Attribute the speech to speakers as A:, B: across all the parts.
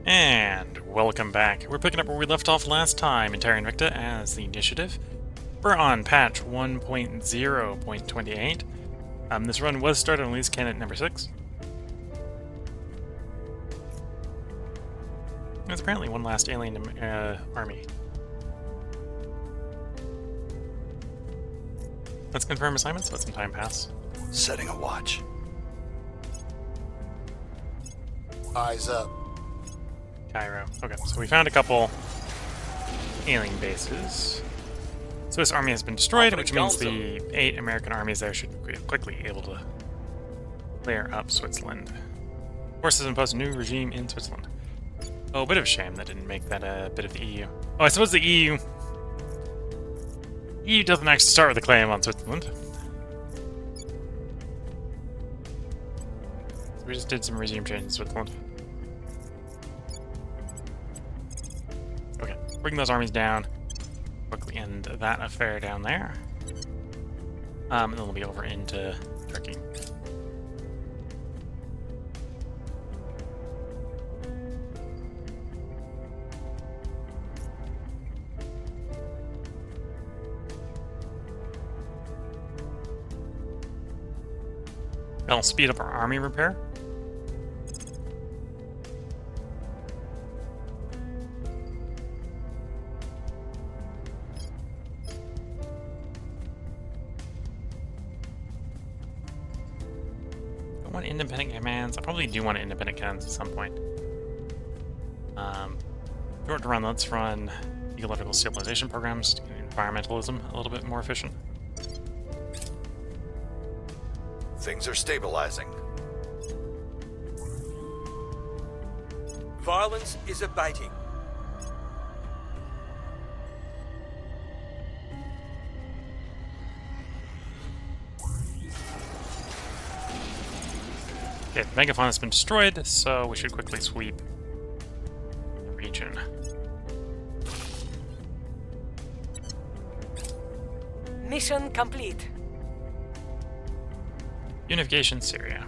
A: And welcome back. We're picking up where we left off last time in Terra Invicta as the Initiative. We're on patch 1.0.28. This run was started on Lee's Cannon number 6. There's apparently one last alien army. Let's confirm assignments, let some time pass.
B: Setting a watch.
C: Eyes up.
A: Cairo. Okay, so we found a couple alien bases. Swiss army has been destroyed, which means the 8 American armies there should quickly be able to clear up Switzerland. Forces impose a new regime in Switzerland. Oh, a bit of a shame that didn't make that a bit of the EU. Oh, I suppose the EU doesn't actually start with a claim on Switzerland. So we just did some regime change in Switzerland. Okay, bring those armies down. Quickly end that affair down there. And then we'll be over into Turkey. That'll speed up our army repair. I want independent commands. I probably do want independent commands at some point. Short to run, let's run ecological stabilization programs to get environmentalism a little bit more efficient.
B: Things are stabilizing.
D: Violence is abating.
A: Okay, the megaphone has been destroyed, so we should quickly sweep the region.
E: Mission complete.
A: Unification Syria.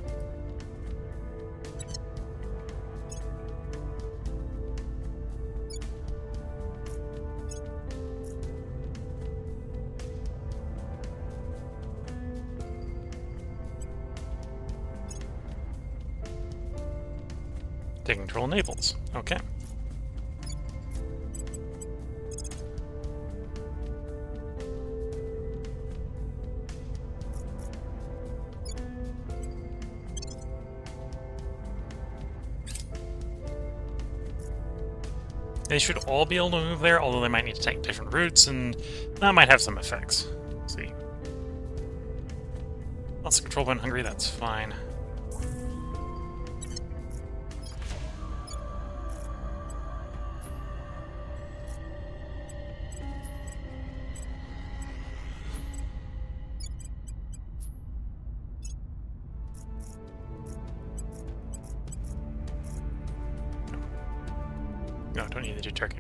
A: Take control of Naples. Okay. They should all be able to move there, although they might need to take different routes, and that might have some effects. Let's see. Lots of control in Hungary, that's fine. No, don't need to do Turkey.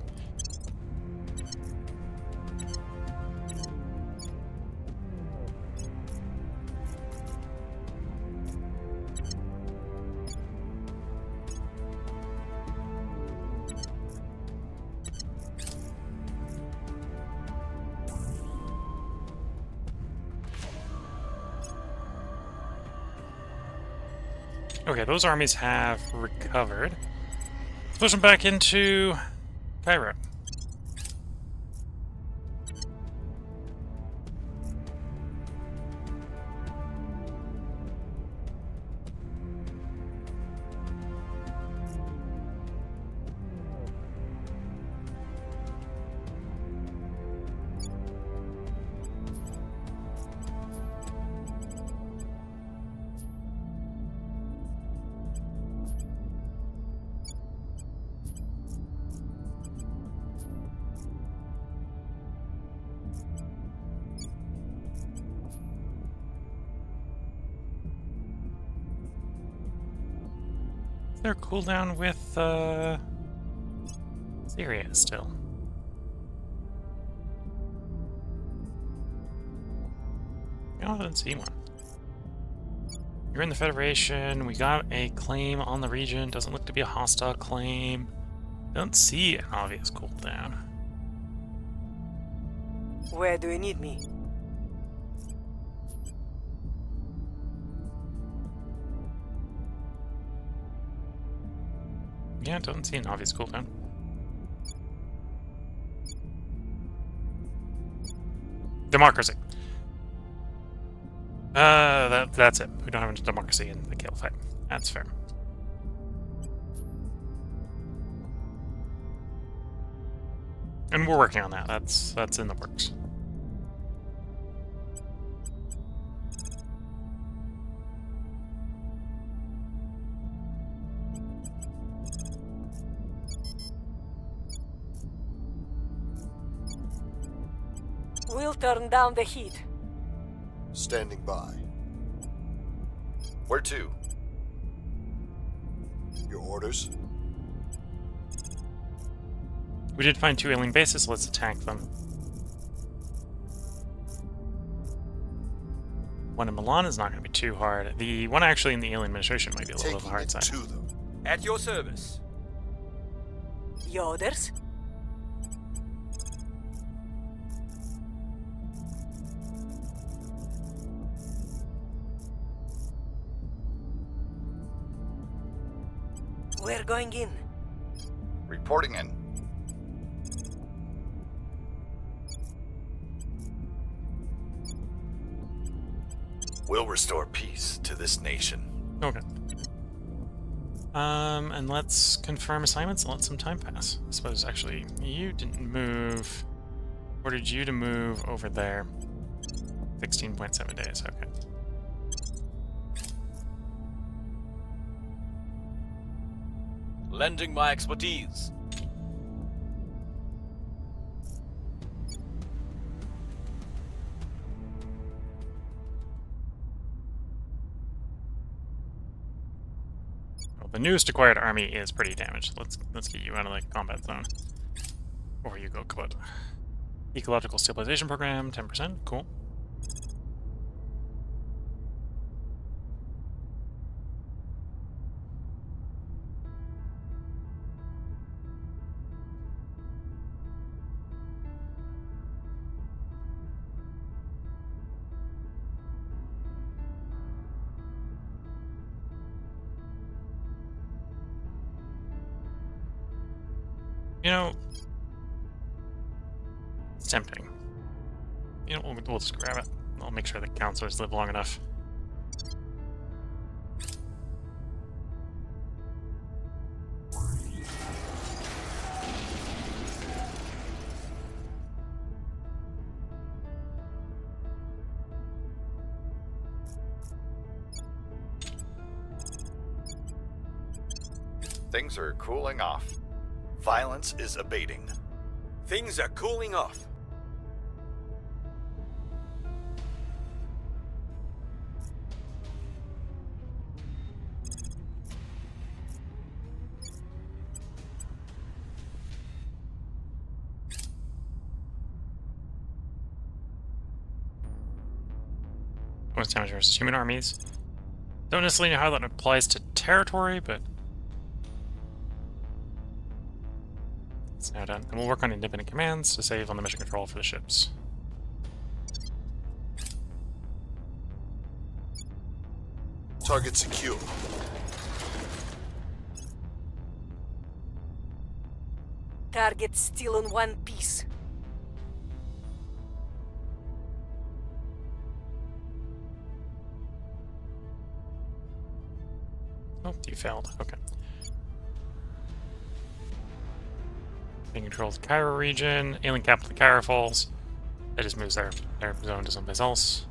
A: Okay, those armies have recovered. Let's push them back into Cairo. Their cooldown with Syria still. I didn't see one. You're in the Federation. We got a claim on the region. Doesn't look to be a hostile claim. Don't see an obvious cooldown.
E: Where do you need me?
A: Yeah, don't see an obvious cooldown. Democracy. That's it. We don't have any democracy in the kill fight. That's fair. And we're working on that. That's in the works.
E: We'll turn down the heat.
C: Standing by.
B: Where to?
C: Your orders?
A: We did find 2 alien bases, so let's attack them. One in Milan is not going to be too hard. The one actually in the alien administration might be a little bit on the hard
C: Taking it
A: side.
C: to them.
D: At your service.
E: Your orders? We're going in.
B: Reporting in. We'll restore peace to this nation.
A: Okay. And let's confirm assignments and let some time pass. I suppose, actually, you didn't move. Ordered you to move over there. 16.7 days, okay.
D: Lending my expertise.
A: Well, the newest acquired army is pretty damaged. Let's get you out of the combat zone. Or you go Kabut. Ecological stabilization program, 10%, cool. You know, it's tempting. You know, we'll just grab it. I'll make sure the counselors live long enough.
B: Things are cooling off. Violence is abating.
D: Things are cooling off.
A: Bonus damage versus human armies. Don't necessarily know how that applies to territory, but it's now done. And we'll work on independent commands to save on the mission control for the ships.
C: Target secure.
E: Target still in one piece.
A: Oh, you failed. Okay. Being controls the Cairo region. Alien capital the Cairo Falls. It just moves their zone to someplace else.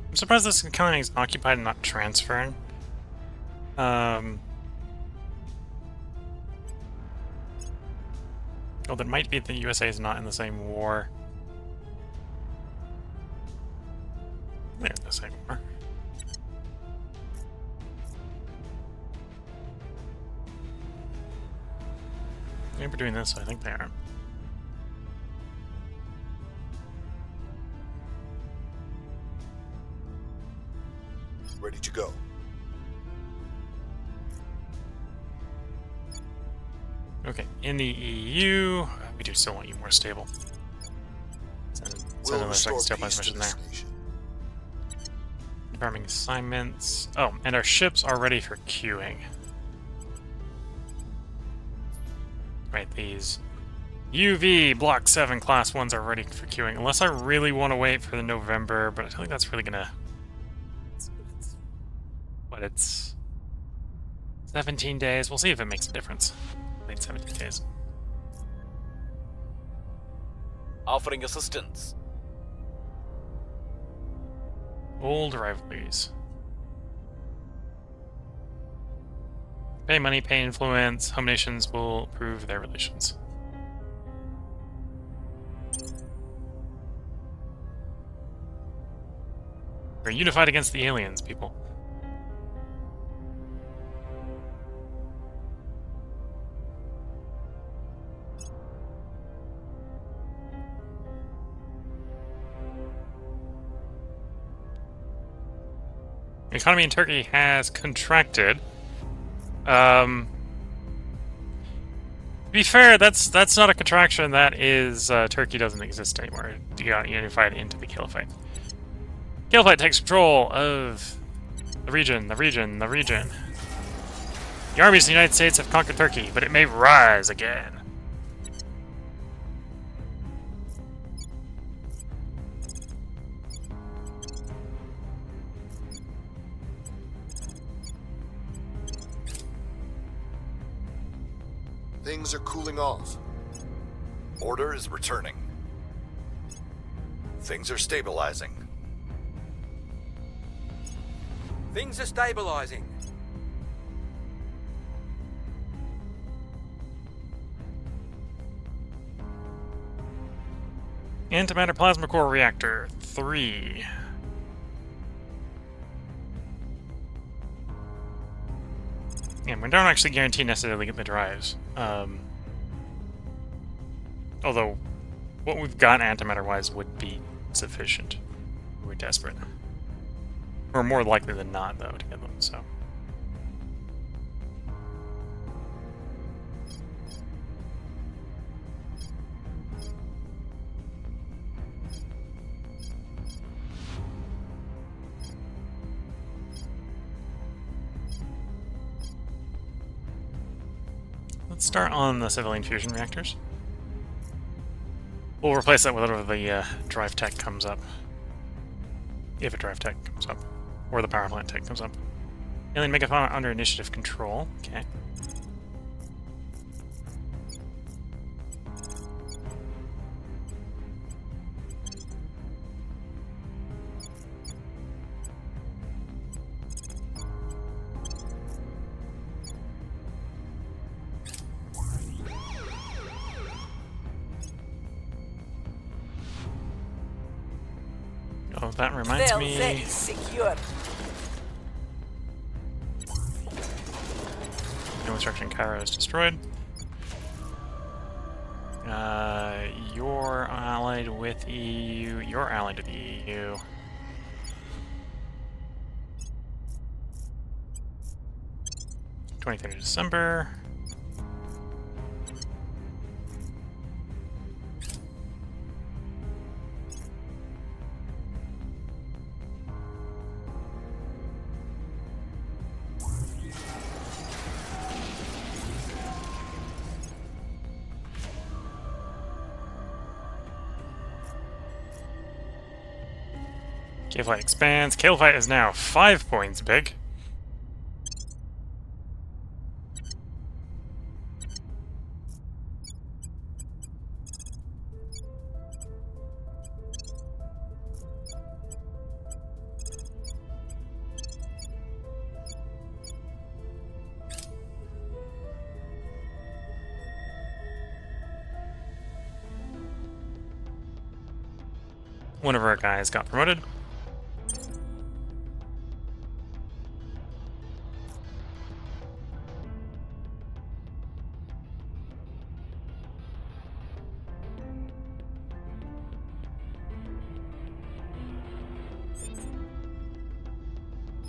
A: I'm surprised this colony is occupied and not transferring. Oh, that might be the USA is not in the same war. They're in the same war. Maybe we're doing this, I think they are.
C: Ready to go.
A: Okay, in the EU, we do still want you more stable. Send
C: We'll
A: another
C: restore
A: second
C: peace
A: stabilized
C: to
A: mission
C: this
A: there.
C: nation.
A: Farming assignments. Oh, and our ships are ready for queuing. Right, these UV Block 7 Class 1s are ready for queuing. Unless I really want to wait for the November, but I feel like that's really gonna... It's 17 days. We'll see if it makes a difference. Wait 17 days.
D: Offering assistance.
A: Old rivalries. Pay money, pay influence. Home nations will prove their relations. We're unified against the aliens, people. The economy in Turkey has contracted. To be fair, that's not a contraction. That is Turkey doesn't exist anymore. You got unified into the Caliphate. Caliphate takes control of the region. The armies of the United States have conquered Turkey, but it may rise again.
C: Things are cooling off.
B: Order is returning. Things are stabilizing.
D: Things are stabilizing.
A: Antimatter plasma core reactor 3. And we don't actually guarantee necessarily get the drives. Although, what we've got antimatter-wise would be sufficient. We're desperate. We're more likely than not, though, to get them, so... Let's start on the civilian fusion reactors. We'll replace that with whatever the drive tech comes up. If a drive tech comes up. Or the power plant tech comes up. Alien megafauna under initiative control. Okay. Oh, that reminds me...
E: That is secure.
A: No instruction Cairo is destroyed. You're allied with EU. You're allied with the EU. (23rd of December). Cave expands. Cave is now 5 points big. One of our guys got promoted.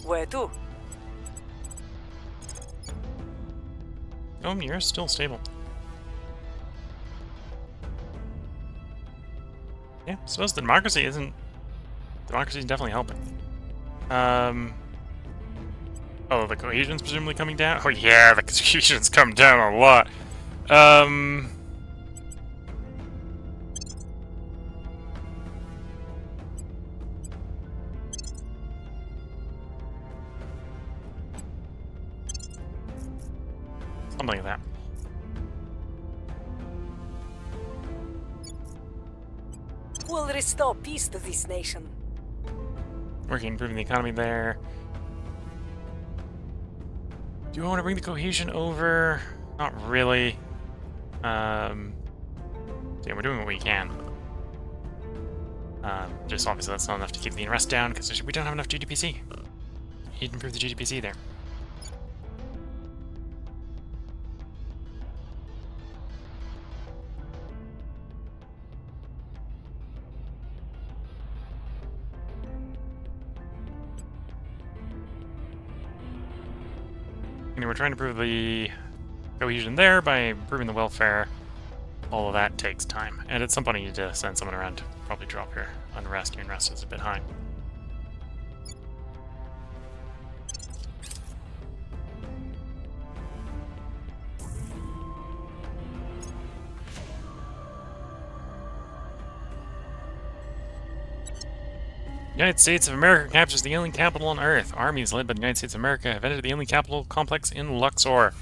E: Where to?
A: Oh, you're still stable. Yeah, I suppose the democracy isn't... Democracy is definitely helping. Oh, the cohesion's presumably coming down? Oh yeah, the cohesion's come down a lot. Something like that.
E: We'll restore peace to this nation.
A: Working, improving the economy there. Do I want to bring the cohesion over? Not really. Yeah, we're doing what we can. Just obviously that's not enough to keep the unrest down because we don't have enough GDPC. Need to improve the GDPC there. And we're trying to improve the cohesion there by improving the welfare. All of that takes time. And at some point I need to send someone around to probably drop your unrest. Your unrest is a bit high. United States of America captures the alien capital on Earth. Armies led by the United States of America have entered the alien capital complex in Luxor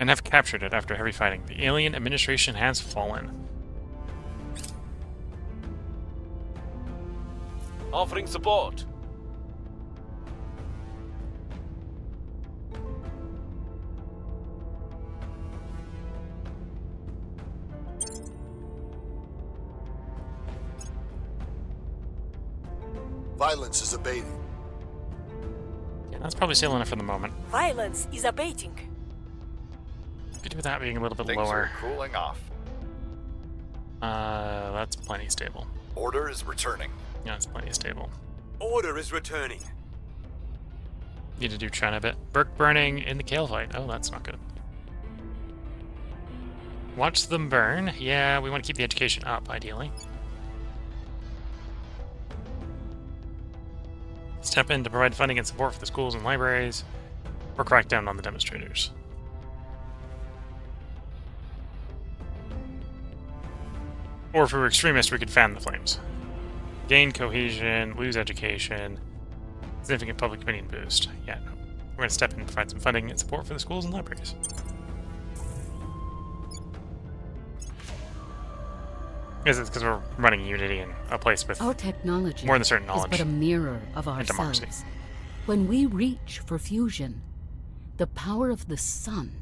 A: and have captured it after heavy fighting. The alien administration has fallen.
D: Offering support.
C: Violence is abating.
A: Yeah, that's probably still enough for the moment.
E: Violence is abating.
A: Could do with that being a little bit
B: Things
A: lower.
B: are cooling off.
A: That's plenty stable.
B: Order is returning.
A: Yeah, that's plenty stable.
D: Order is returning.
A: Need to do China a bit. Burke burning in the Kale fight. Oh, that's not good. Watch them burn. Yeah, we want to keep the education up, ideally. Step in to provide funding and support for the schools and libraries, or crack down on the demonstrators. Or if we were extremists, we could fan the flames. Gain cohesion, lose education, significant public opinion boost. Yeah, no. We're going to step in and provide some funding and support for the schools and libraries. Is it because we're running Unity in a place with
F: Our technology
A: more than certain
F: is
A: knowledge
F: but a mirror of
A: and democracy?
F: ourselves. When we reach for fusion, the power of the sun,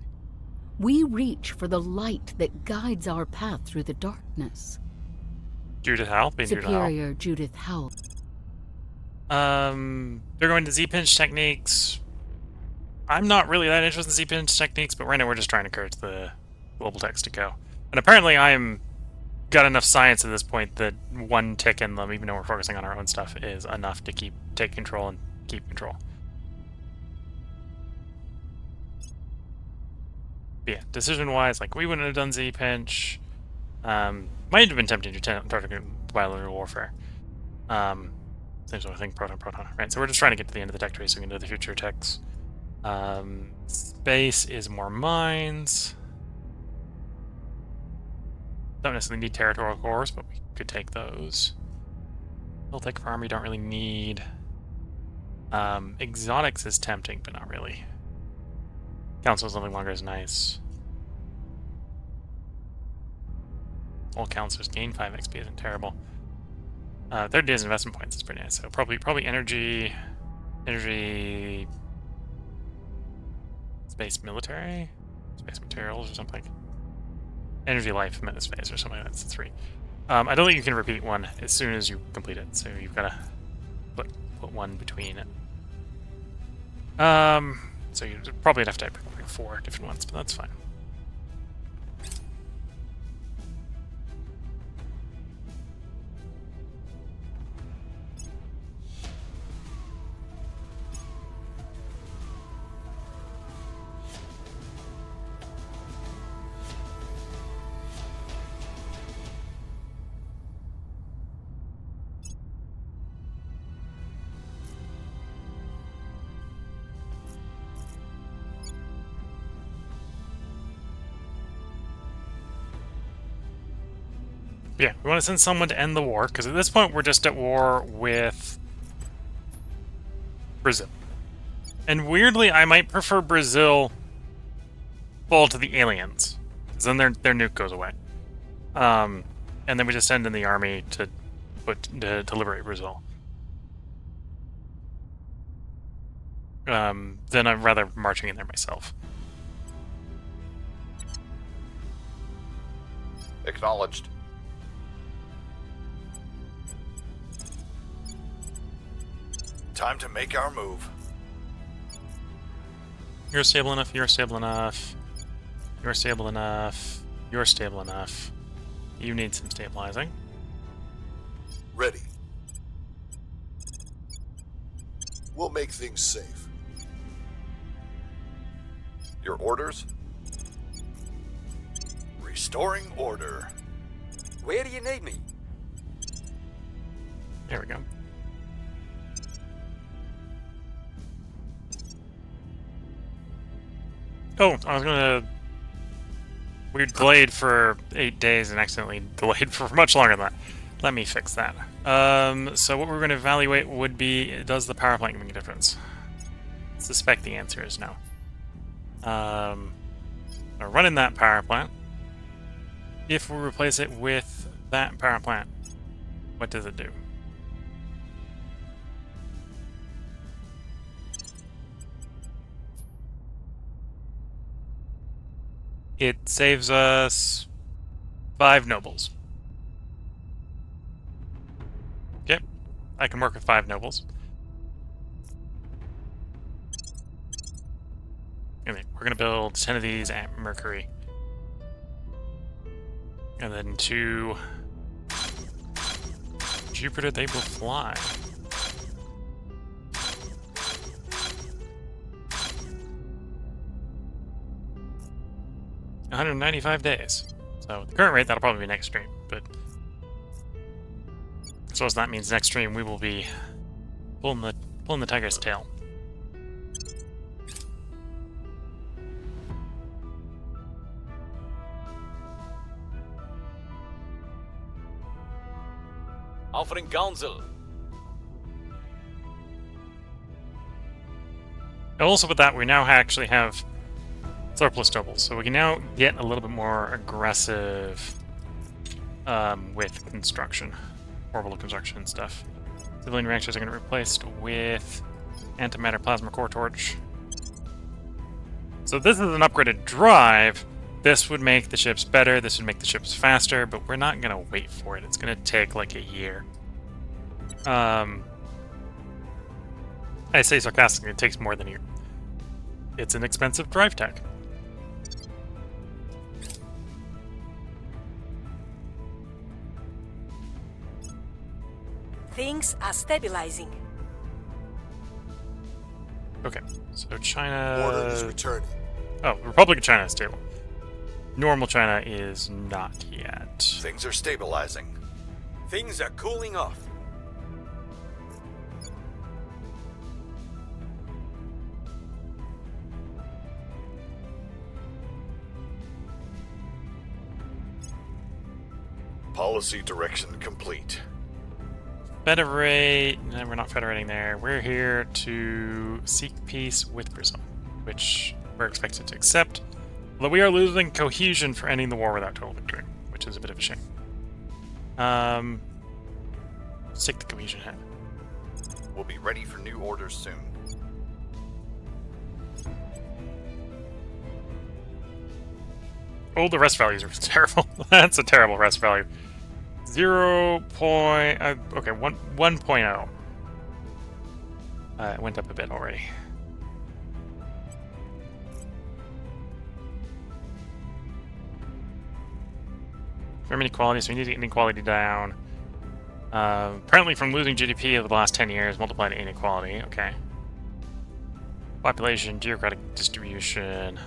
F: we reach for the light that guides our path through the darkness.
A: Judith Howell, being Judith Howell.
F: Superior Judith Howell.
A: They're going to Z-pinch techniques. I'm not really that interested in Z-pinch techniques, but right now we're just trying to encourage the global text to go. And apparently I'm got enough science at this point that one tick in them, even though we're focusing on our own stuff, is enough to take control and keep control. But yeah, decision-wise, like, we wouldn't have done Z-pinch. Might have been tempting to target bilateral warfare. Same sort of thing, proton. Right, so we're just trying to get to the end of the tech tree so we can do the future techs. Space is more mines. Don't necessarily need territorial cores, but we could take those. We'll take for army, don't really need. Exotics is tempting, but not really. Councils living longer is nice. All counselors gain 5 XP isn't terrible. 30 days investment points is pretty nice. So probably energy, space military, space materials or something. Energy life space or something. That's 3. I don't think you can repeat one as soon as you complete it, so you've got to put one between it. So you probably have to type like 4 different ones, but that's fine. Yeah, we want to send someone to end the war, because at this point we're just at war with Brazil. And weirdly, I might prefer Brazil fall to the aliens, because then their nuke goes away. And then we just send in the army to liberate Brazil. Then I'm rather marching in there myself.
B: Acknowledged. Time to make our move.
A: You're stable enough, you're stable enough. You're stable enough. You're stable enough. You need some stabilizing.
C: Ready. We'll make things safe.
B: Your orders? Restoring order.
D: Where do you need me?
A: There we go. Oh, I was gonna... We delayed for 8 days and accidentally delayed for much longer than that. Let me fix that. So what we're going to evaluate would be, does the power plant make a difference? I suspect the answer is no. I'll run in that power plant. If we replace it with that power plant, what does it do? It saves us 5 nobles. Okay, I can work with 5 nobles. And then we're going to build 10 of these at Mercury. And then 2 Jupiter, they will fly. $195 days. So at the current rate, that'll probably be next stream, but so as that means next stream we will be pulling the tiger's tail.
D: Offering counsel.
A: Also with that, we now actually have surplus nobles, so we can now get a little bit more aggressive with construction, orbital construction and stuff. Civilian reactors are going to be replaced with antimatter plasma core torch. So this is an upgraded drive. This would make the ships better, this would make the ships faster, but we're not going to wait for it. It's going to take like a year. I say sarcastically, it takes more than a year. It's an expensive drive tech.
E: Things are stabilizing.
A: Okay, so China...
C: Order is returning.
A: Oh, Republic of China is stable. Normal China is not yet.
B: Things are stabilizing.
D: Things are cooling off.
B: Policy direction complete.
A: Federate... No, we're not federating there. We're here to seek peace with Brazil, which we're expected to accept. Although we are losing cohesion for ending the war without total victory, which is a bit of a shame. Stick the cohesion hit.
B: We'll be ready for new orders soon.
A: Oh, the rest values are terrible. That's a terrible rest value. Okay, 1.0. It went up a bit already. From inequality, so we need to get inequality down. Apparently from losing GDP over the last 10 years, multiplied inequality. Okay. Population, geographic distribution,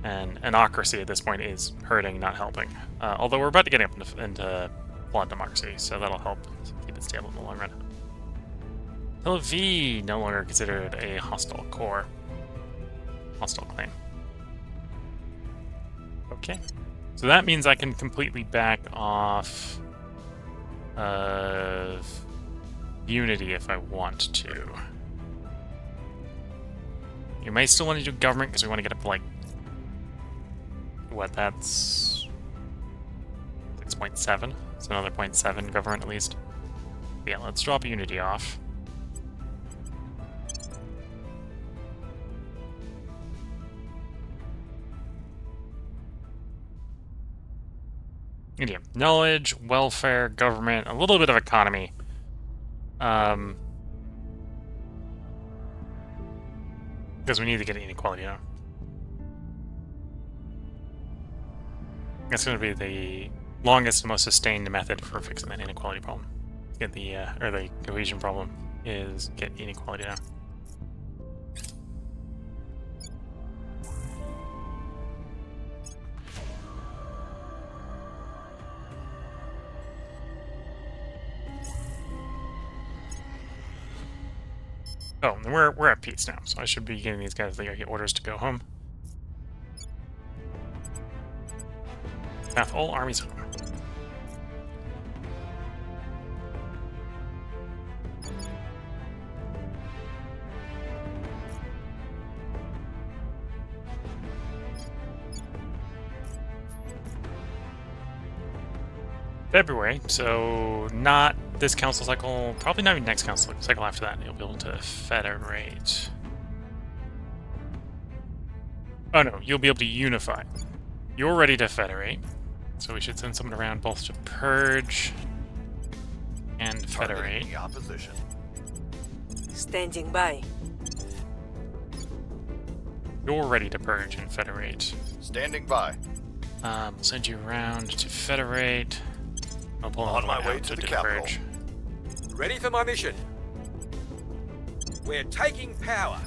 A: and anocracy at this point is hurting, not helping. Although we're about to get up into flawed democracy, so that'll help keep it stable in the long run. Tel Aviv no longer considered a hostile core. Hostile claim. Okay. So that means I can completely back off of unity if I want to. You may still want to do government because we want to get up to like what, that's 6.7. So another 0.7 government at least. But yeah, let's drop unity off. Yeah, knowledge, welfare, government, a little bit of economy. Because we need to get inequality now. That's going to be the longest and most sustained method for fixing that inequality problem. Get the or the cohesion problem is get inequality down. Oh, and we're at peace now, so I should be getting these guys the orders to go home. Path all armies home. February, so not this council cycle, probably not even next council cycle after that. You'll be able to federate. Oh no, you'll be able to unify. You're ready to federate, so we should send someone around both to purge and federate.
B: The opposition.
E: Standing by.
A: You're ready to purge and federate.
B: Standing by.
A: Send you around to federate. I'll pull
B: On my
A: out
B: way to the capital.
A: purge.
D: Ready for my mission. We're taking power.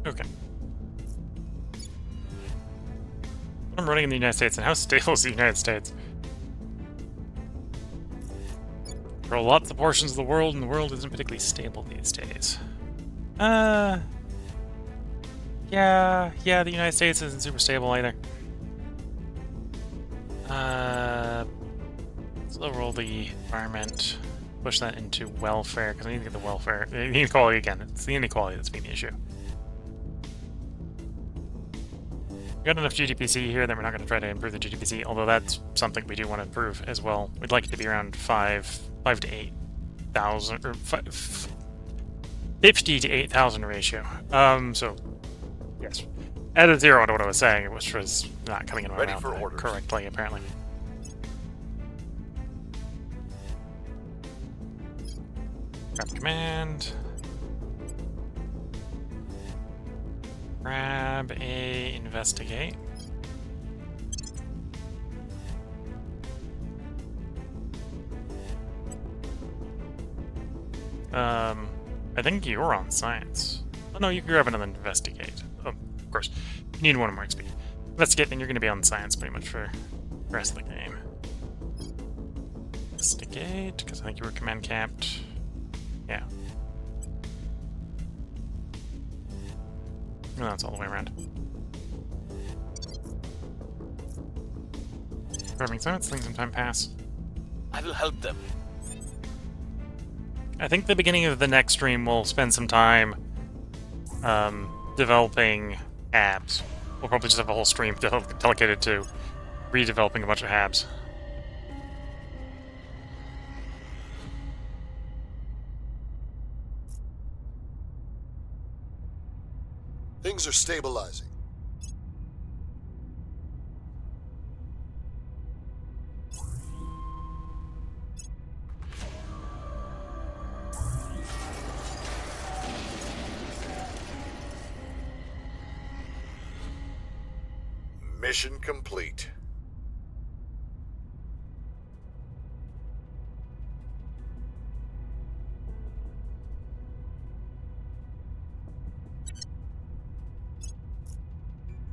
A: Okay. I'm running in the United States, and how stable is the United States? There are lots of portions of the world, and the world isn't particularly stable these days. Yeah, the United States isn't super stable either. Let's overall the environment, push that into welfare, because I need to get the welfare, the inequality again. It's the inequality that's being the issue. We've got enough GDPC here that we're not going to try to improve the GDPC, although that's something we do want to improve as well. We'd like it to be around 5 to 8,000, or 50 to 8,000 ratio. So, yes. Added 0 to what I was saying, which was not coming in my
B: Ready
A: mouth
B: for orders.
A: correctly, apparently. Grab command. Grab a investigate. I think you're on science. Oh no, you can grab another investigate. Oh, of course. You need one more XP. Investigate, then you're going to be on science pretty much for the rest of the game. Investigate, because I think you were command capped. Yeah. No, that's all the way around. Grabbing science, letting some time pass.
D: I will help them.
A: I think the beginning of the next stream we'll spend some time developing habs. We'll probably just have a whole stream dedicated to redeveloping a bunch of habs.
C: Things are stabilizing. Mission complete.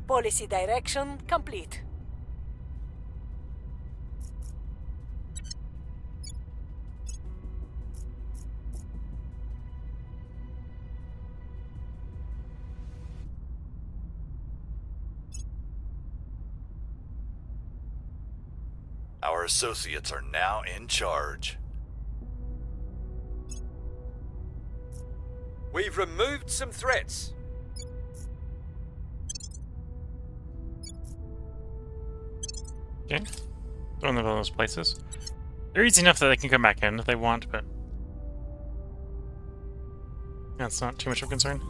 E: Policy direction complete.
B: Our associates are now in charge.
D: We've removed some threats.
A: Okay. Throw them in those places. They're easy enough that they can come back in if they want, but that's not too much of a concern.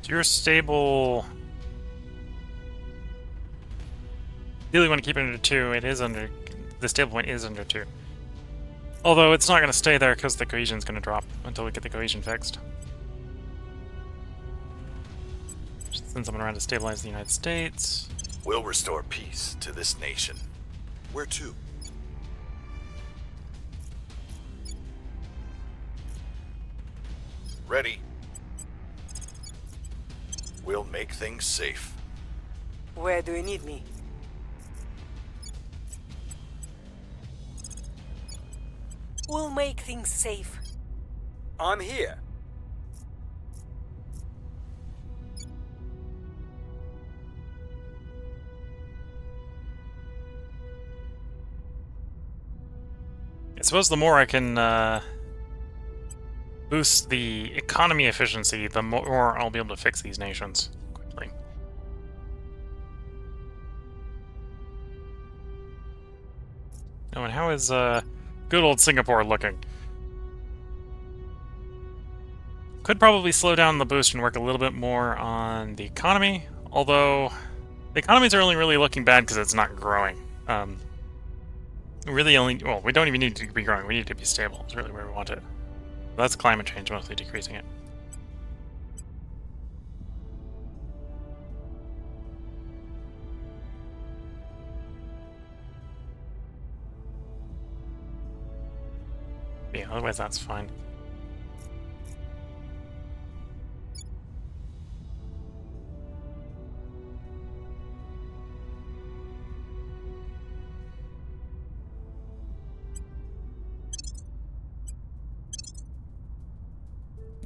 A: You're stable. Really want to keep it under 2. It is under. The stable point is under 2. Although it's not going to stay there because the cohesion's going to drop until we get the cohesion fixed. Just send someone around to stabilize the United States.
B: We'll restore peace to this nation.
C: Where to?
B: Ready. We'll make things safe.
E: Where do you need me? We'll make things safe.
D: I'm here.
A: I suppose the more I can boost the economy efficiency, the more I'll be able to fix these nations quickly. Oh, and how is good old Singapore looking? Could probably slow down the boost and work a little bit more on the economy, although the economies are only really looking bad because it's not growing. Really only, well, we don't even need to be growing, we need to be stable. It's really where we want it. That's climate change, mostly decreasing it. Yeah, otherwise that's fine.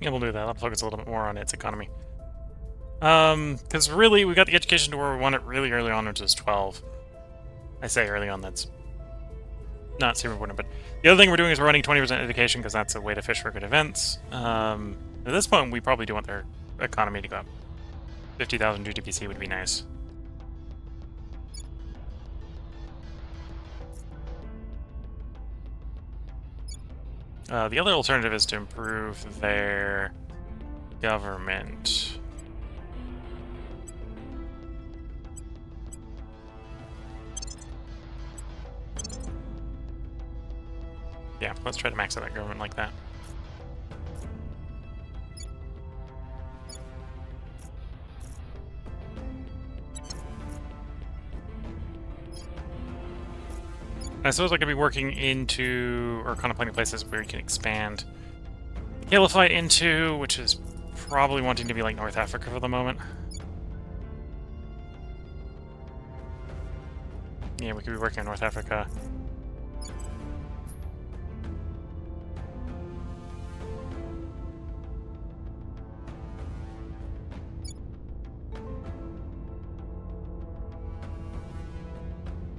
A: Yeah, we'll do that. I'll focus a little bit more on its economy. Because really, we got the education to where we want it really early on, which is 12. I say early on, that's not super important, but the other thing we're doing is we're running 20% education, because that's a way to fish for good events. At this point, we probably do want their economy to go up. 50,000 GDPC would be nice. The other alternative is to improve their government. Yeah, let's try to max out that government like that. I suppose I could be working into, or contemplating places where you can expand the Caliphate into, which is probably wanting to be like North Africa for the moment. Yeah, we could be working on North Africa.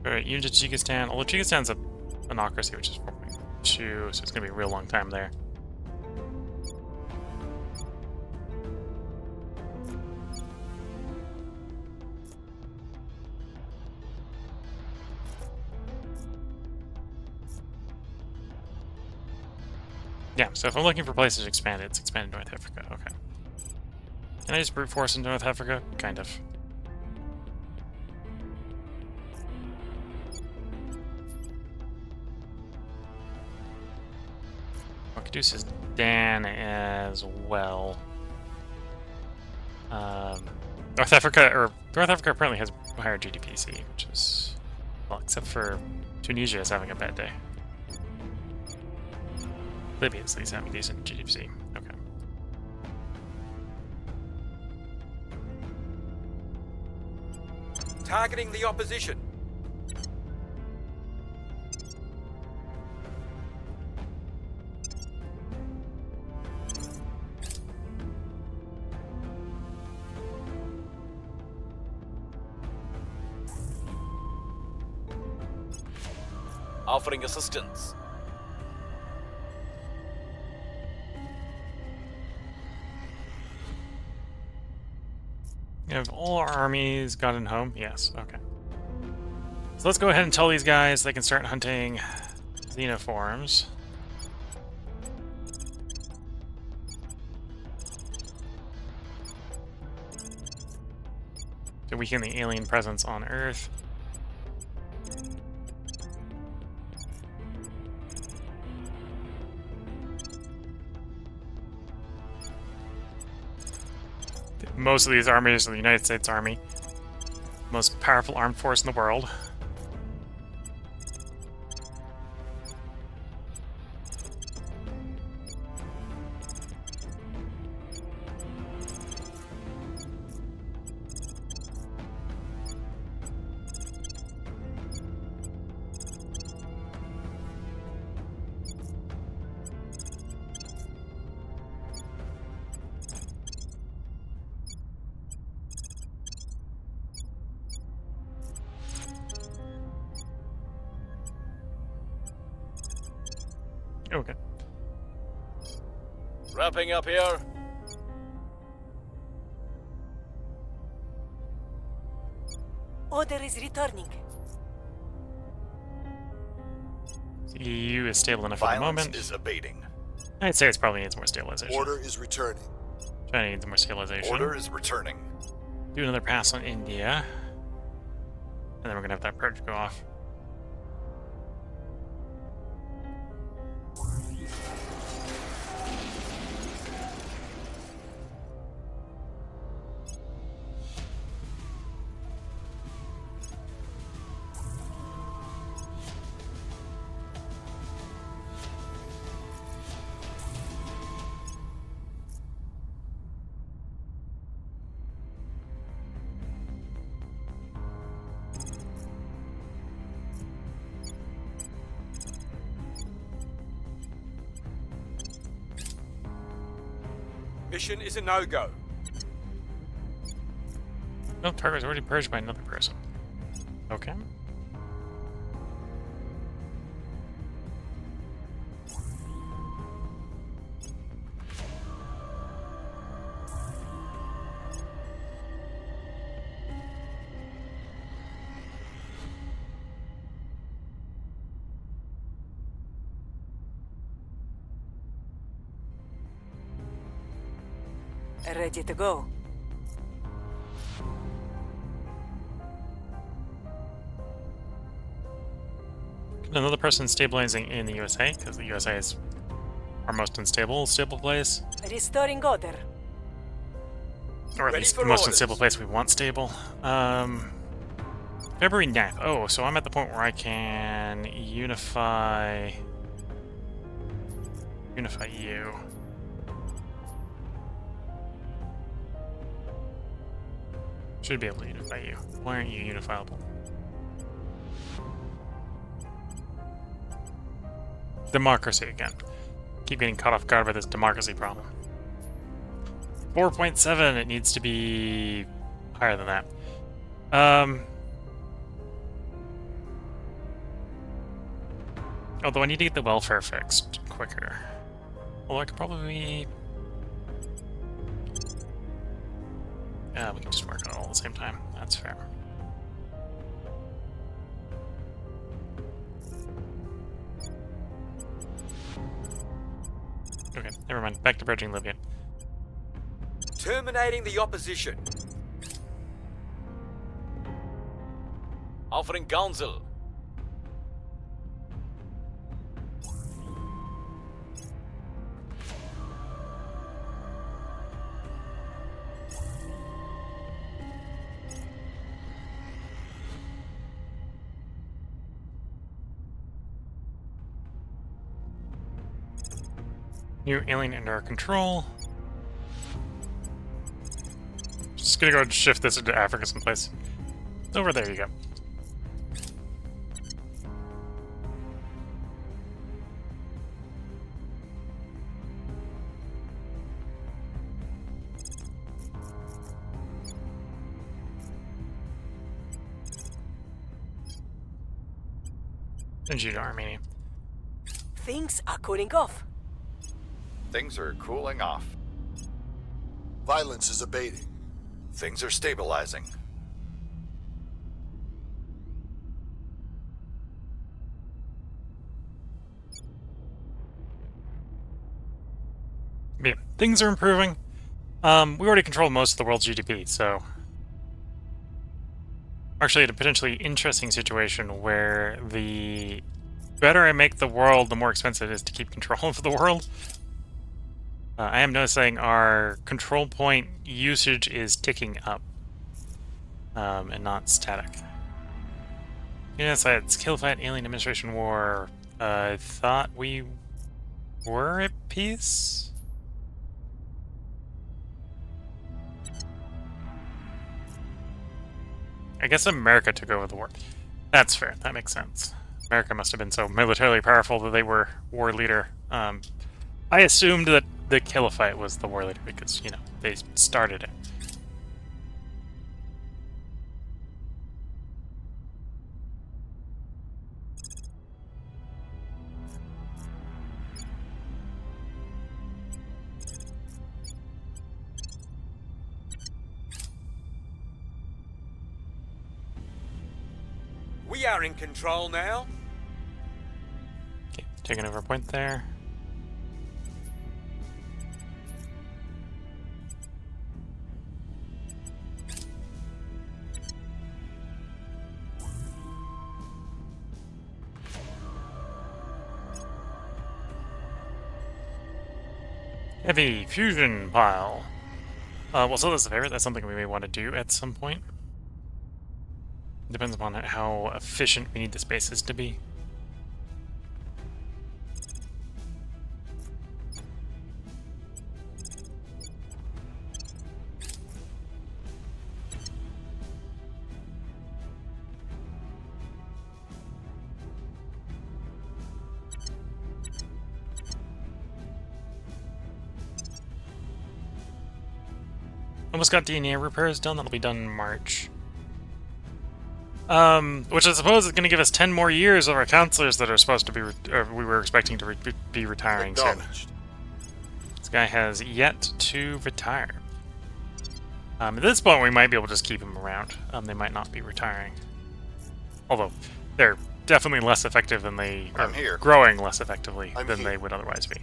A: Alright, Unit Tajikistan. Although Tajikistan's an ocracy, which is 4.2, so it's gonna be a real long time there. Yeah, so if I'm looking for places to expand, it's expanded North Africa. Okay. Can I just brute force into North Africa? Kind of. Caduceus Dan as well. North Africa apparently has higher GDPC, which is, well, except for Tunisia is having a bad day. Libya is at least having decent GDPC. Okay.
D: Targeting the opposition.
G: Offering assistance.
A: Have all our armies gotten home? Yes, okay. So let's go ahead and tell these guys they can start hunting xenoforms. To weaken the alien presence on Earth. Most of these armies are the United States Army. Most powerful armed force in the world. Okay.
G: Wrapping up here.
E: Order is returning.
A: The EU is stable enough at the
B: Violence
A: moment.
B: is abating.
A: I'd say it probably needs more stabilization.
C: Order is returning.
A: China needs more stabilization.
B: Order is returning.
A: Do another pass on India. And then we're gonna have that purge go off.
D: Mission is a no-go.
A: No, target was already purged by another person. Okay.
E: Ready to go.
A: Another person stabilizing in the USA, because the USA is our most stable place.
E: Restoring order.
A: Or at
D: Ready
A: least
D: for
A: the most
D: orders.
A: unstable place we want stable. February 9th. Oh, so I'm at the point where I can unify you. Should be able to unify you. Why aren't you unifiable? Democracy again. Keep getting caught off guard by this democracy problem. 4.7, it needs to be higher than that. Although I need to get the welfare fixed quicker. Although I could probably... we can just work on it all at the same time. That's fair. Okay, never mind. Back to bridging Libya.
D: Terminating the opposition.
G: Offering counsel.
A: New alien under our control. Just gonna go and shift this into Africa someplace. Over there you go. And you to Armenia.
E: Things are cooling off.
B: Things are cooling off.
C: Violence is abating.
B: Things are stabilizing.
A: Yeah, things are improving. We already control most of the world's GDP, so... Actually, in a potentially interesting situation where the better I make the world, the more expensive it is to keep control of the world. I am noticing our control point usage is ticking up, and not static. Genocide, skill fight, alien administration war. I thought we were at peace? I guess America took over the war. That's fair. That makes sense. America must have been so militarily powerful that they were war leader. I assumed that the Caliphate was the war leader because, you know, they started it.
D: We are in control now.
A: Okay, taking over a point there. Heavy fusion pile. Well, so that's a favorite. That's something we may want to do at some point. Depends upon how efficient we need the spaces to be. Almost got DNA repairs done. That'll be done in March. Which I suppose is going to give us 10 more years of our counselors that are supposed to be, we were expecting to be retiring soon. This guy has yet to retire. At this point, we might be able to just keep him around. They might not be retiring. Although, they're definitely less effective than they are.
B: I'm here.
A: Growing less effectively than
C: here.
A: they would otherwise be.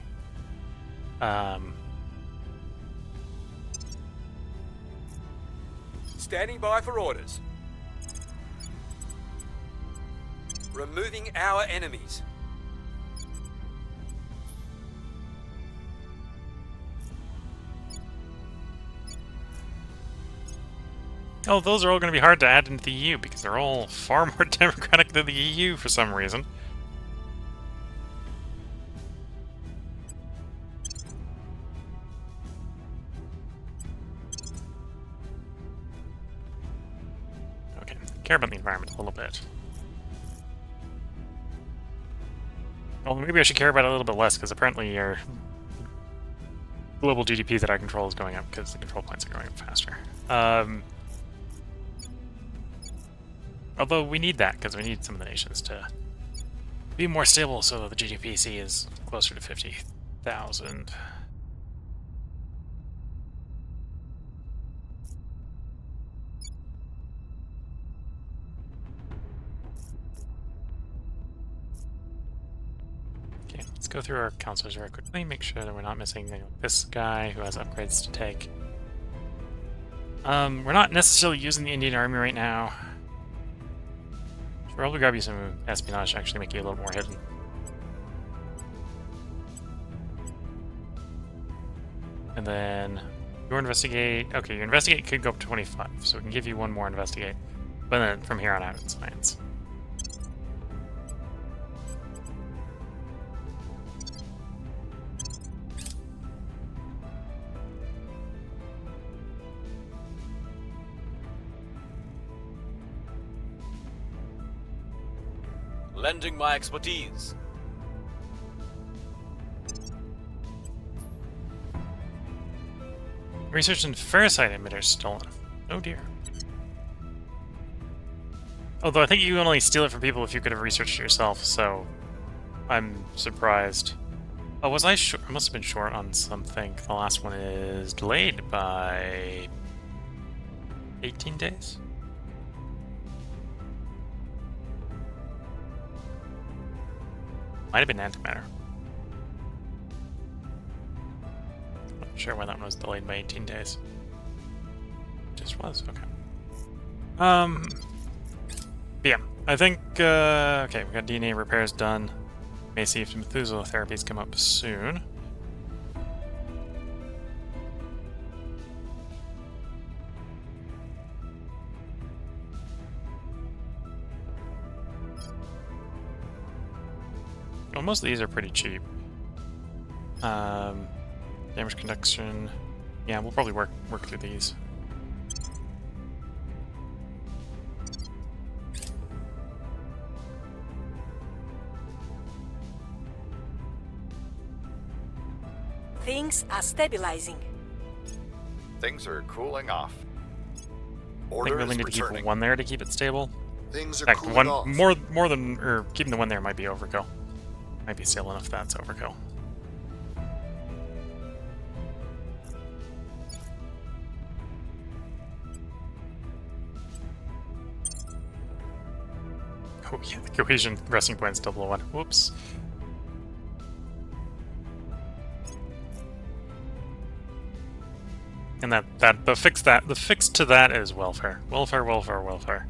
D: Standing by for orders. Removing our enemies.
A: Oh, those are all going to be hard to add into the EU because they're all far more democratic than the EU for some reason. care about the environment a little bit. Well, maybe I should care about it a little bit less, because apparently your global GDP that I control is going up because the control points are going up faster. Although we need that, because we need some of the nations to be more stable so the GDPC is closer to 50,000. Okay, let's go through our counselors very quickly, make sure that we're not missing this guy who has upgrades to take. We're not necessarily using the Indian Army right now. Should probably grab you some espionage to actually make you a little more hidden. And then your investigate. Okay, your investigate could go up to 25, so we can give you one more investigate. But then from here on out, it's science.
G: Lending my expertise.
A: Research and ferrocite emitters stolen. Oh dear. Although I think you can only steal it from people if you could have researched it yourself, so I'm surprised. Oh, was I short? I must have been short on something. The last one is delayed by 18 days? Might have been antimatter. Not sure why that one was delayed by 18 days. Just was, okay. But yeah, I think, okay, we got DNA repairs done. May see if Methuselah therapies come up soon. Well, most of these are pretty cheap. Damage conduction. Yeah, we'll probably work through these.
E: Things are stabilizing.
B: Things are cooling off.
A: I think
C: Order
A: we only
C: is
A: need to keep
C: returning.
A: one there to keep it stable.
C: Things
A: In
C: are
A: fact,
C: cooling off.
A: more than, or keeping the one there might be overkill. Might be stable enough that's overkill. Oh yeah, the cohesion resting point's still below 1. Whoops. And the fix to that is welfare. Welfare, welfare, welfare.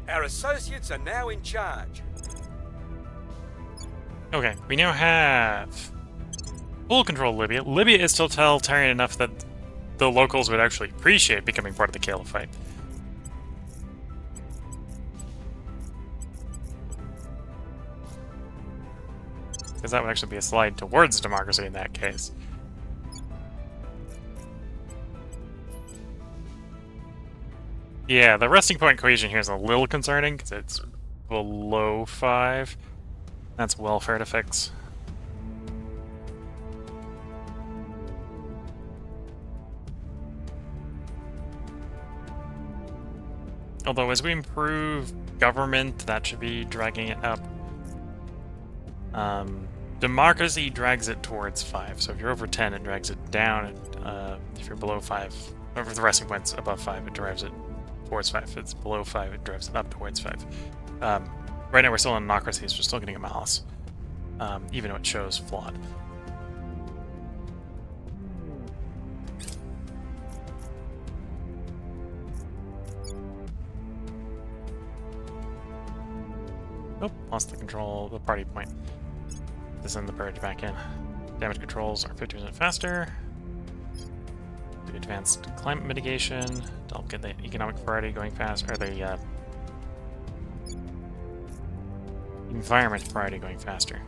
D: Our associates are now in charge.
A: Okay, we now have full control of Libya. Libya is still totalitarian enough that the locals would actually appreciate becoming part of the caliphate. Because that would actually be a slide towards democracy in that case. Yeah, the resting point cohesion here is a little concerning because it's below 5. That's welfare to fix. Although as we improve government, that should be dragging it up. Democracy drags it towards 5, so if you're over 10, it drags it down. If you're below 5, or if the resting point's above 5, it drives it towards 5. If it's below 5, it drives it up towards 5. Right now we're still in democracy, so we're still getting a malice, even though it shows flawed. Oh, lost the control, the party point. To send the purge back in. Damage controls are 50% faster. Do advanced climate mitigation. Don't get the economic priority going fast, or the environment priority going faster.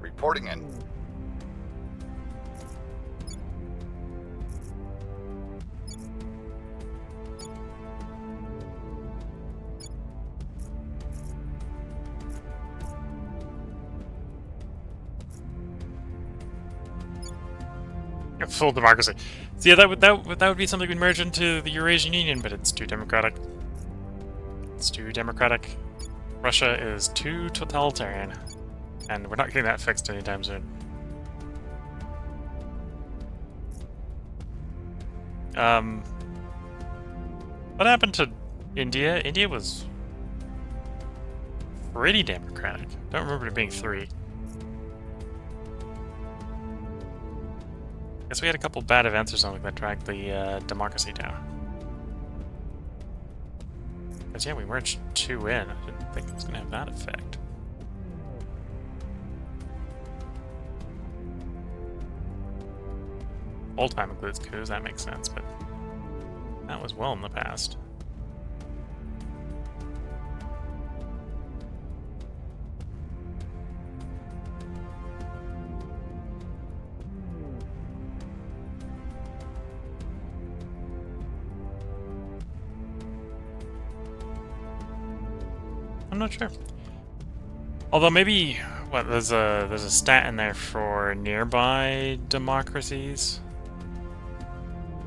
B: Reporting in.
A: Full democracy. So yeah, that would be something we'd merge into the Eurasian Union, but it's too democratic. It's too democratic. Russia is too totalitarian, and we're not getting that fixed anytime soon. What happened to India? India was pretty democratic. Don't remember it being 3. Guess we had a couple bad events or something that dragged the democracy down. Because yeah, we merged 2 in. I didn't think it was going to have that effect. Old time includes coups, that makes sense, but that was well in the past. I'm not sure. Although maybe there's a stat in there for nearby democracies.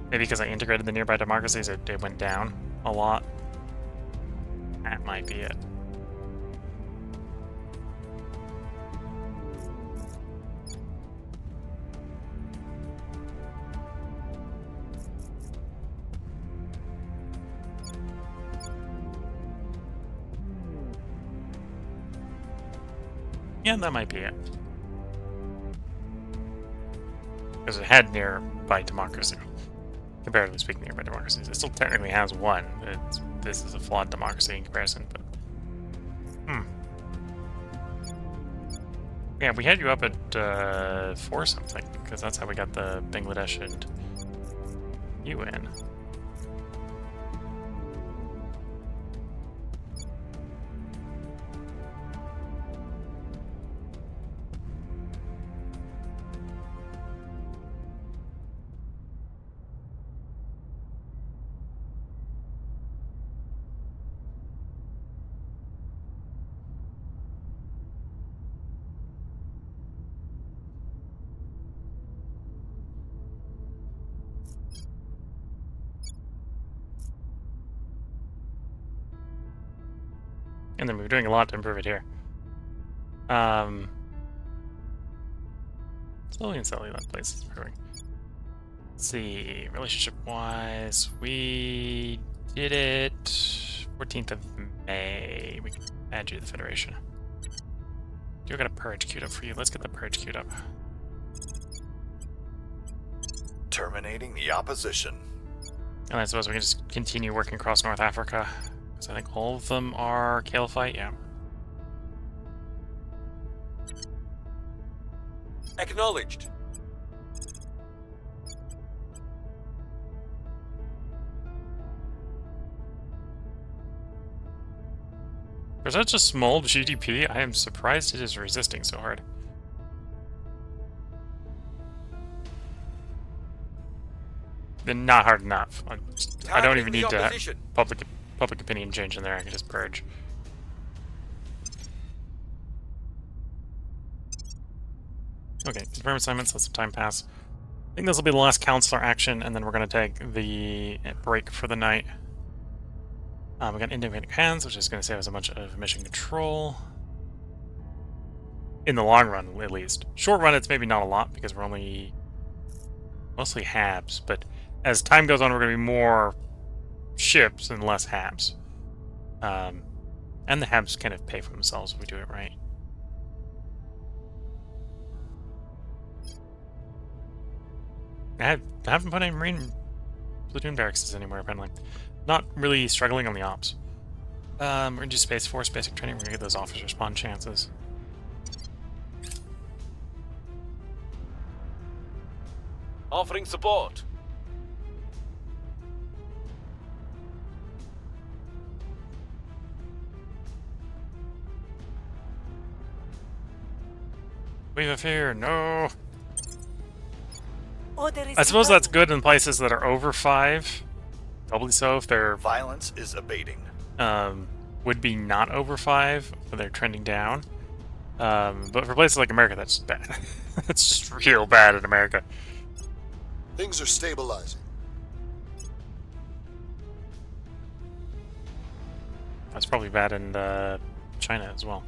A: Maybe because I integrated the nearby democracies, it went down a lot. That might be it. Yeah, that might be it. Because it had nearby democracy. Comparatively speaking, nearby democracies. It still technically has 1. This is a flawed democracy in comparison, but... Yeah, we had you up at 4 something, because that's how we got the Bangladesh and UN. And then we're doing a lot to improve it here. Slowly and steadily that place is improving. Let's see, relationship-wise, we did it 14th of May. We can add you to the Federation. You've got a purge queued up for you. Let's get the purge queued up.
B: Terminating the opposition.
A: And I suppose we can just continue working across North Africa. Because I think all of them are Caliphite, yeah.
D: Acknowledged.
A: For such a small GDP, I am surprised it is resisting so hard. Then not hard enough. I don't even need to have public opinion change in there. I can just purge. Okay, confirm assignments. Let some time pass. I think this will be the last counselor action, and then we're going to take the break for the night. We got independent hands, which is going to save us a bunch of mission control. In the long run, at least. Short run, it's maybe not a lot, because we're only mostly habs, but as time goes on, we're going to be more ships and less habs. And the habs kind of pay for themselves if we do it right. haven't put any Marine platoon barracks anymore, apparently. Not really struggling on the ops. We're gonna do Space Force basic training. We're gonna get those officer spawn chances.
G: Offering support.
A: Wave of Fear, no!
E: Order is
A: I suppose that's
E: confirmed.
A: good in places that are over 5. Doubly so if they're
B: Violence is abating.
A: would be not over 5, but they're trending down. But for places like America, that's just bad. That's just real bad in America.
C: Things are stabilizing.
A: That's probably bad in China as well.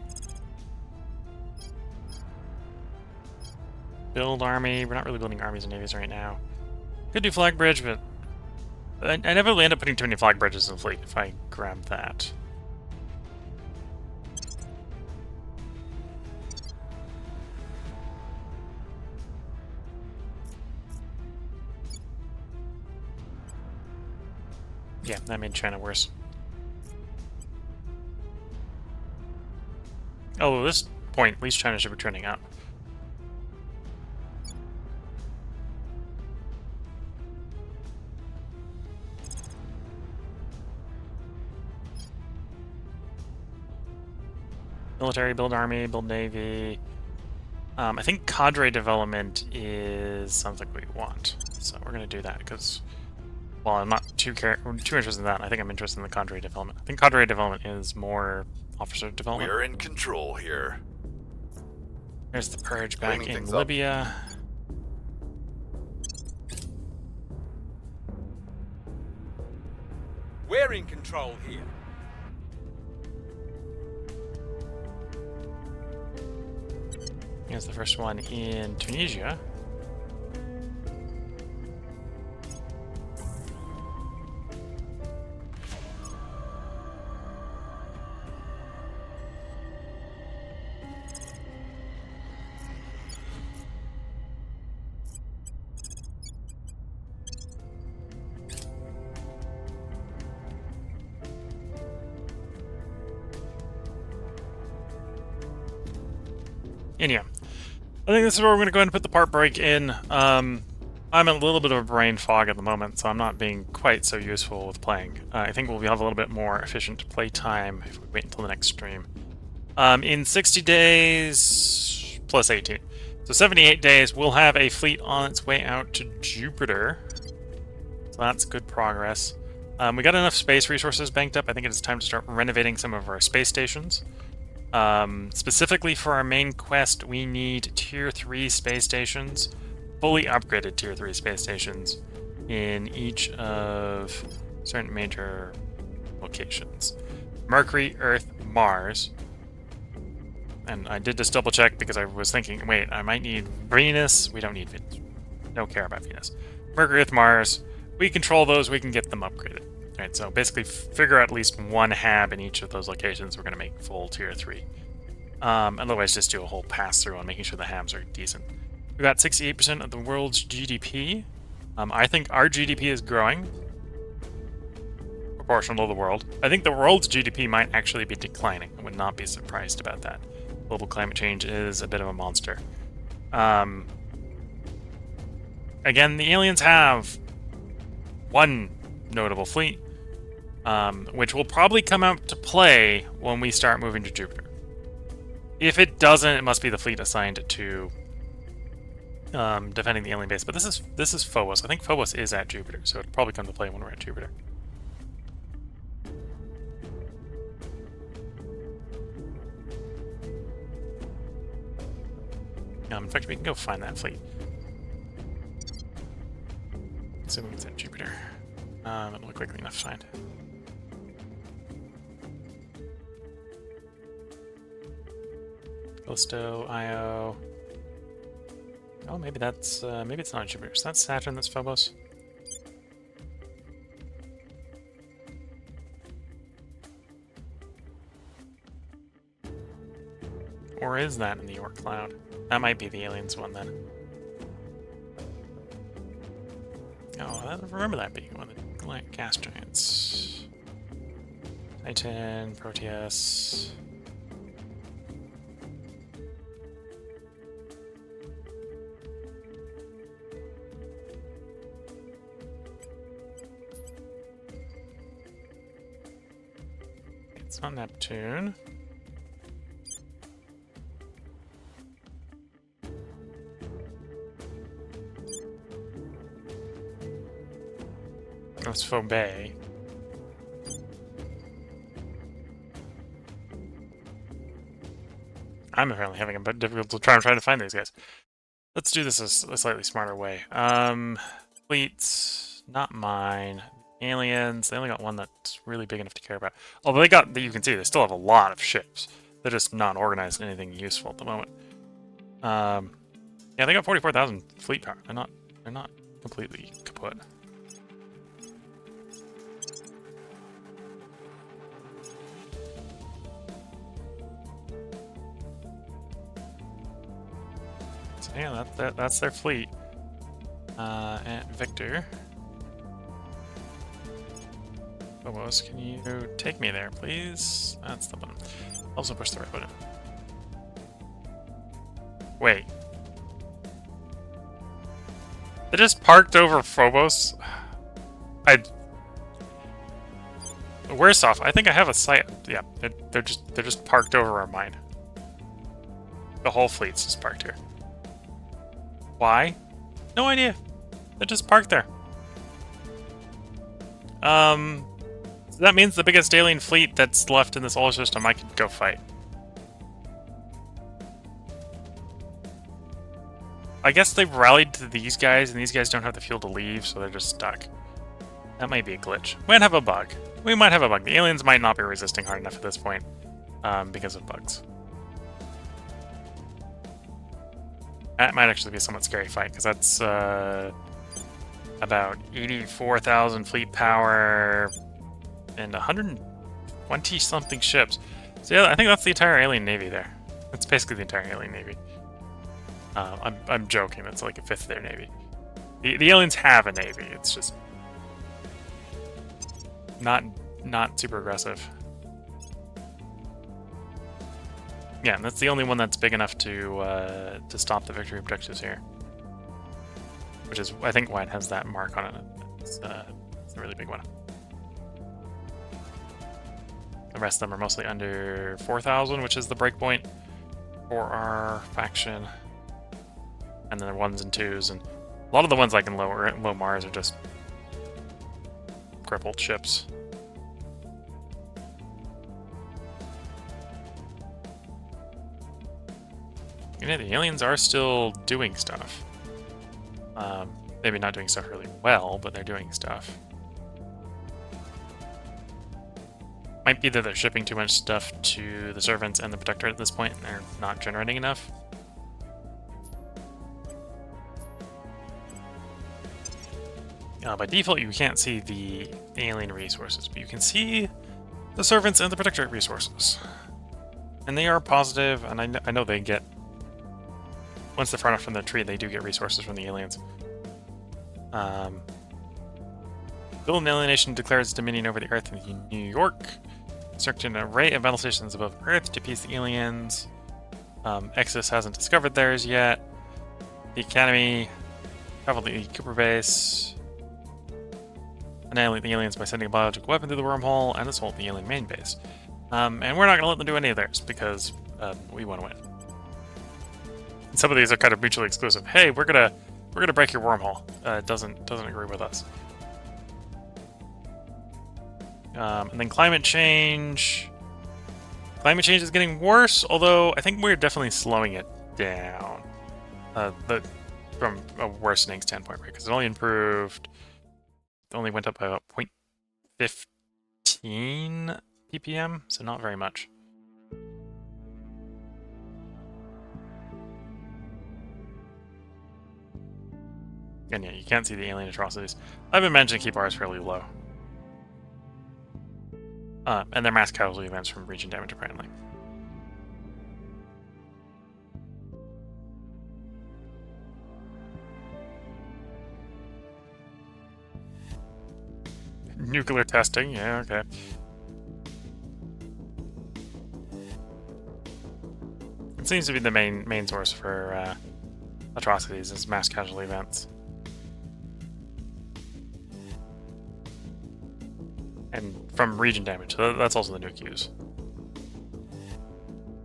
A: Build army. We're not really building armies and navies right now. Could do flag bridge, but I never really end up putting too many flag bridges in the fleet if I grab that. Yeah, that made China worse. Although at this point, at least China should be trending up. Military, build army, build navy. I think cadre development is something we want. So we're going to do that because, well, I'm not too interested in that. I think I'm interested in the cadre development. I think cadre development is more officer development.
B: We're in control here.
A: There's the purge back
B: Cleaning
A: in
B: things up.
A: Libya.
D: We're in control here.
A: Here's the first one in Tunisia. And yeah, I think this is where we're going to go ahead and put the part break in. I'm in a little bit of a brain fog at the moment, so I'm not being quite so useful with playing. I think we'll have a little bit more efficient play time if we wait until the next stream. In 60 days, plus 18. So 78 days, we'll have a fleet on its way out to Jupiter. So that's good progress. We got enough space resources banked up. I think it is time to start renovating some of our space stations. Specifically for our main quest, we need Tier 3 space stations, fully upgraded Tier 3 space stations in each of certain major locations. Mercury, Earth, Mars. And I did just double check because I was thinking, wait, I might need Venus. We don't need Venus. Don't care about Venus. Mercury, Earth, Mars. We control those, we can get them upgraded. Alright, so basically figure out at least one hab in each of those locations we're going to make full Tier 3. Otherwise, just do a whole pass-through on making sure the habs are decent. We got 68% of the world's GDP. I think our GDP is growing, proportional to the world. I think the world's GDP might actually be declining. I would not be surprised about that. Global climate change is a bit of a monster. Again, the aliens have one notable fleet, which will probably come out to play when we start moving to Jupiter. If it doesn't, it must be the fleet assigned to defending the alien base. But this is Phobos. I think Phobos is at Jupiter, so it'll probably come to play when we're at Jupiter. In fact, we can go find that fleet. Assuming it's at Jupiter. It'll look quickly enough to find. Callisto, Io. Oh, maybe that's maybe it's not Jupiter. Is that Saturn? That's Phobos. Or is that in the Oort cloud? That might be the aliens one then. Oh, I remember that being one of the gas giants. Titan, Proteus. It's not Neptune. That's Phobé. I'm apparently having a bit difficult trying to find these guys. Let's do this a slightly smarter way. Fleets, not mine. Aliens, they only got one that's really big enough to care about. Although they got, you can see, they still have a lot of ships. They're just not organized in anything useful at the moment. Yeah, they got 44,000 fleet power. They're not completely kaput. So yeah, that's their fleet. And Victor. Phobos, can you take me there, please? That's the button. Also push the right button. Wait. They just parked over Phobos? Worse off, I think I have a site. Yeah, they're just parked over our mine. The whole fleet's just parked here. Why? No idea. They're just parked there. So that means the biggest alien fleet that's left in this solar system I could go fight. I guess they've rallied to these guys, and these guys don't have the fuel to leave, so they're just stuck. That might be a glitch. We might have a bug. We might have a bug. The aliens might not be resisting hard enough at this point, because of bugs. That might actually be a somewhat scary fight, because that's about 84,000 fleet power and 120-something ships. So yeah, I think that's the entire alien navy there. That's basically the entire alien navy. I'm joking. That's like a fifth of their navy. The aliens have a navy. It's just not super aggressive. Yeah, and that's the only one that's big enough to stop the victory objectives here. Which is, I think, why it has that mark on it. It's a really big one. The rest of them are mostly under 4,000, which is the breakpoint for our faction. And then the 1s and 2s, and a lot of the ones like in low Mars are just crippled ships. You know, the aliens are still doing stuff. Maybe not doing stuff really well, but they're doing stuff. Might be that they're shipping too much stuff to the servants and the protectorate at this point, and they're not generating enough. By default, you can't see the alien resources, but you can see the servants and the protectorate resources. And they are positive, and I know they get... Once they're far enough from the tree, they do get resources from the aliens. Bill and Alienation declares dominion over the Earth in New York. Constructed an array of battle stations above Earth to appease the aliens. Exodus hasn't discovered theirs yet. The Academy traveled to the Cooper base. Annihilate the aliens by sending a biological weapon through the wormhole and assault the alien main base. And we're not going to let them do any of theirs because we want to win. And some of these are kind of mutually exclusive. Hey, we're gonna break your wormhole. It doesn't agree with us. And then climate change. Climate change is getting worse, although I think we're definitely slowing it down. From a worsening standpoint, right? Because it only improved. It only went up by about 0.15 ppm, so not very much. And yeah, you can't see the alien atrocities. I've been managing to keep ours fairly low. And their mass casualty events from breach and damage, apparently. nuclear testing, yeah, okay. It seems to be the main source for atrocities is mass casualty events. And from region damage, so that's also the nuke use.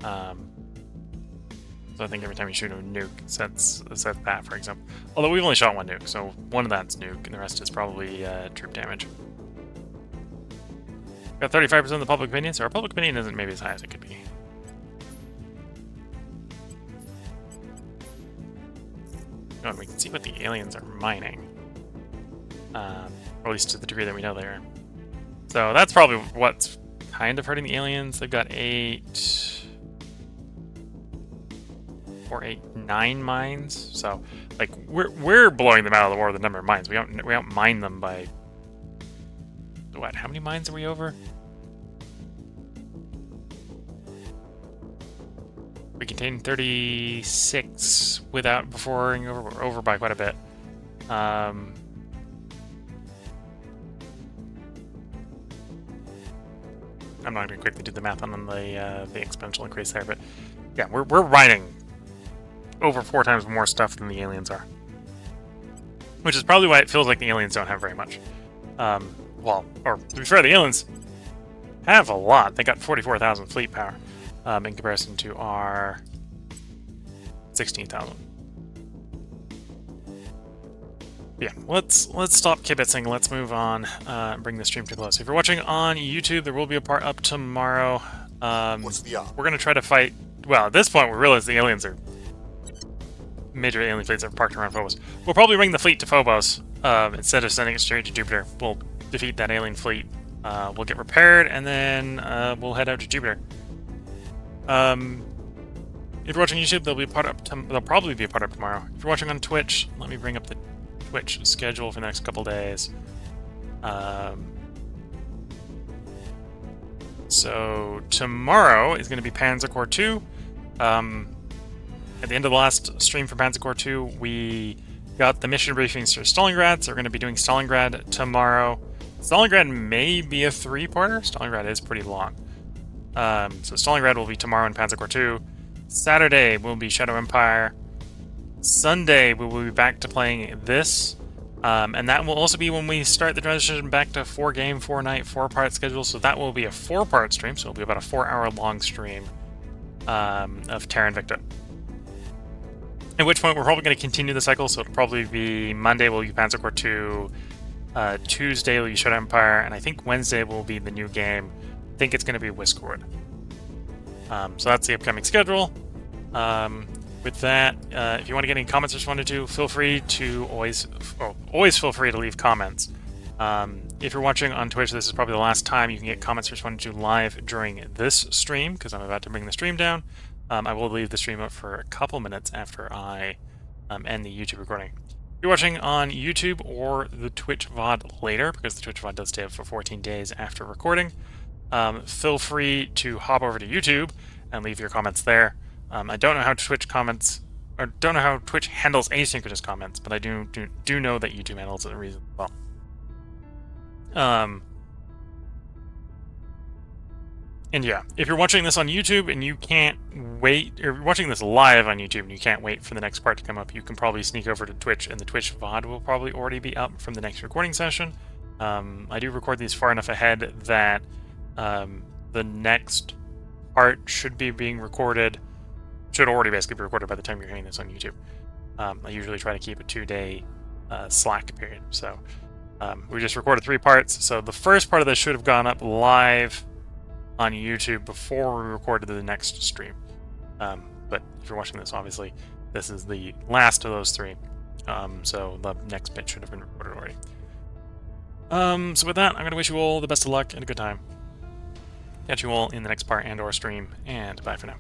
A: So I think every time you shoot a nuke, it sets that, for example. Although we've only shot one nuke, so one of that's nuke, and the rest is probably troop damage. Got 35% of the public opinion, so our public opinion isn't maybe as high as it could be. Oh, and we can see what the aliens are mining. Or at least to the degree that we know they are. So that's probably what's kind of hurting the aliens. They've got 9 mines. So like we're blowing them out of the water with the number of mines. We don't mine them by what? How many mines are we over? We contain 36 without before over by quite a bit. I'm not going to quickly do the math on the exponential increase there, but yeah, we're mining over 4 times more stuff than the aliens are, which is probably why it feels like the aliens don't have very much. Well, or to be fair, the aliens have a lot. They got 44,000 fleet power in comparison to our 16,000. Yeah, let's stop kibitzing. Let's move on and bring the stream to a close. If you're watching on YouTube, there will be a part up tomorrow.
C: What's the odds?
A: We're going to try to fight... Well, at this point, we realize the aliens are... Major alien fleets are parked around Phobos. We'll probably bring the fleet to Phobos instead of sending it straight to Jupiter. We'll defeat that alien fleet. We'll get repaired, and then we'll head out to Jupiter. If you're watching YouTube, there'll probably be a part up tomorrow. If you're watching on Twitch, let me bring up the Twitch schedule for the next couple days. So tomorrow is going to be Panzer Corps 2. At the end of the last stream for Panzer Corps 2, we got the mission briefings for Stalingrad, so we're going to be doing Stalingrad tomorrow. Stalingrad may be a 3-parter. Stalingrad is pretty long. So Stalingrad will be tomorrow in Panzer Corps 2. Saturday will be Shadow Empire. Sunday we will be back to playing this. And that will also be when we start the transition back to 4-game, 4-night, 4-part schedule. So that will be a 4-part stream, so it'll be about a 4-hour-long stream of Terra Invicta. At which point we're probably going to continue the cycle, so it'll probably be Monday will be Panzer Corps 2, Tuesday will be Shadow Empire, and I think Wednesday will be the new game. I think it's going to be Whiskwood. So that's the upcoming schedule. With that, if you want to get any comments or responded to, feel free to always feel free to leave comments. If you're watching on Twitch, this is probably the last time you can get comments responded to live during this stream, because I'm about to bring the stream down. I will leave the stream up for a couple minutes after I end the YouTube recording. If you're watching on YouTube or the Twitch VOD later, because the Twitch VOD does stay up for 14 days after recording, feel free to hop over to YouTube and leave your comments there. I don't know how Twitch comments, or don't know how Twitch handles asynchronous comments, but I do know that YouTube handles it reasonably well. And yeah, if you're watching this on YouTube and you can't wait, or you're watching this live on YouTube and you can't wait for the next part to come up, you can probably sneak over to Twitch, and the Twitch VOD will probably already be up from the next recording session. I do record these far enough ahead that the next part should be being recorded, should already basically be recorded by the time you're hearing this on YouTube. I usually try to keep a 2-day slack period, so we just recorded 3 parts, so the first part of this should have gone up live on YouTube before we recorded the next stream. But if you're watching this, obviously, this is the last of those 3. So the next bit should have been recorded already. So with that, I'm going to wish you all the best of luck and a good time. Catch you all in the next part and/or stream, and bye for now.